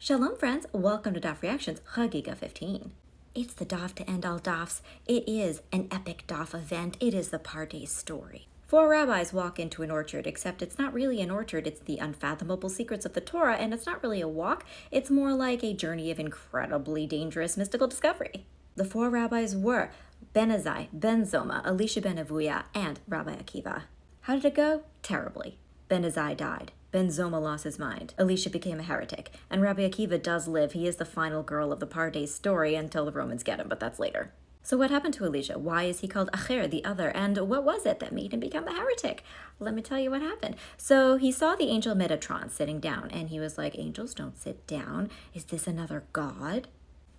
Shalom friends, welcome to Daf Reactions, Chagigah 15. It's the daf to end all dafs. It is an epic daf event. It is the PARDES story. Four rabbis walk into an orchard, except it's not really an orchard, it's the unfathomable secrets of the Torah, and it's not really a walk, it's more like a journey of incredibly dangerous mystical discovery. The four rabbis were Ben Azai, Ben Zoma, Elisha ben Avuya, and Rabbi Akiva. How did it go? Terribly. Ben Azai died. Ben Zoma lost his mind. Elisha became a heretic. And Rabbi Akiva does live. He is the final girl of the Pardes story until the Romans get him, but that's later. So what happened to Elisha? Why is he called Acher, the other? And what was it that made him become a heretic? Let me tell you what happened. So he saw the angel Metatron sitting down, and he was like, angels don't sit down. Is this another god?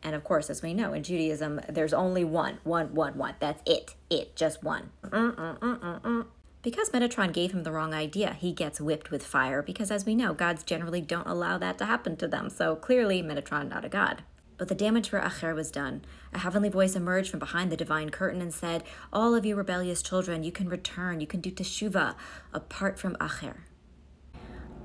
And of course, as we know, in Judaism, there's only one. That's it, just one. Because Metatron gave him the wrong idea, he gets whipped with fire because, as we know, gods generally don't allow that to happen to them. So clearly, Metatron not a god. But the damage for Acher was done. A heavenly voice emerged from behind the divine curtain and said, all of you rebellious children, you can return, you can do teshuvah, apart from Acher.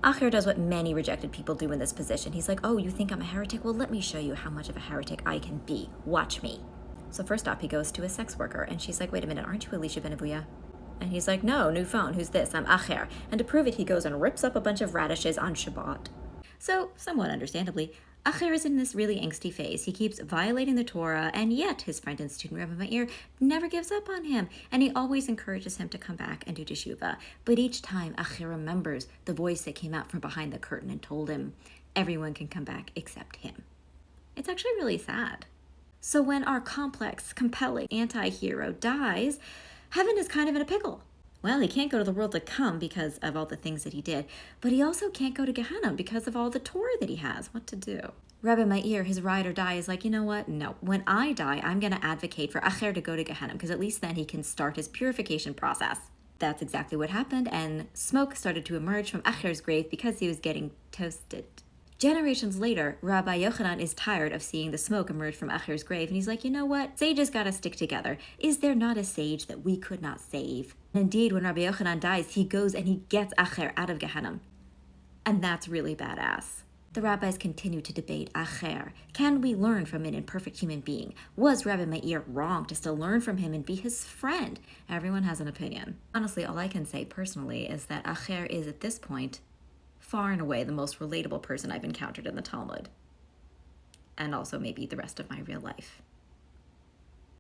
Acher does what many rejected people do in this position. He's like, oh, you think I'm a heretic? Well, let me show you how much of a heretic I can be. Watch me. So first off, he goes to a sex worker, and she's like, wait a minute, aren't you Elisha ben Avuya? And he's like, no, new phone, who's this? I'm Acher. And to prove it, he goes and rips up a bunch of radishes on Shabbat. So, somewhat understandably, Acher is in this really angsty phase. He keeps violating the Torah, and yet his friend and student Rabbi Meir never gives up on him, and he always encourages him to come back and do teshuvah. But each time, Acher remembers the voice that came out from behind the curtain and told him, everyone can come back except him. It's actually really sad. So when our complex, compelling anti-hero dies, heaven is kind of in a pickle. Well, he can't go to the world to come because of all the things that he did, but he also can't go to Gehenna because of all the Torah that he has. What to do? Rabbi Meir, his ride or die, is like, you know what? No, when I die, I'm going to advocate for Acher to go to Gehenna because at least then he can start his purification process. That's exactly what happened, and smoke started to emerge from Acher's grave because he was getting toasted. Generations later, Rabbi Yochanan is tired of seeing the smoke emerge from Acher's grave, and he's like, you know what? Sages gotta stick together. Is there not a sage that we could not save? And indeed, when Rabbi Yochanan dies, he goes and he gets Acher out of Gehenna. And that's really badass. The rabbis continue to debate Acher. Can we learn from an imperfect human being? Was Rabbi Meir wrong to still learn from him and be his friend? Everyone has an opinion. Honestly, all I can say personally is that Acher is, at this point, far and away the most relatable person I've encountered in the Talmud. And also maybe the rest of my real life.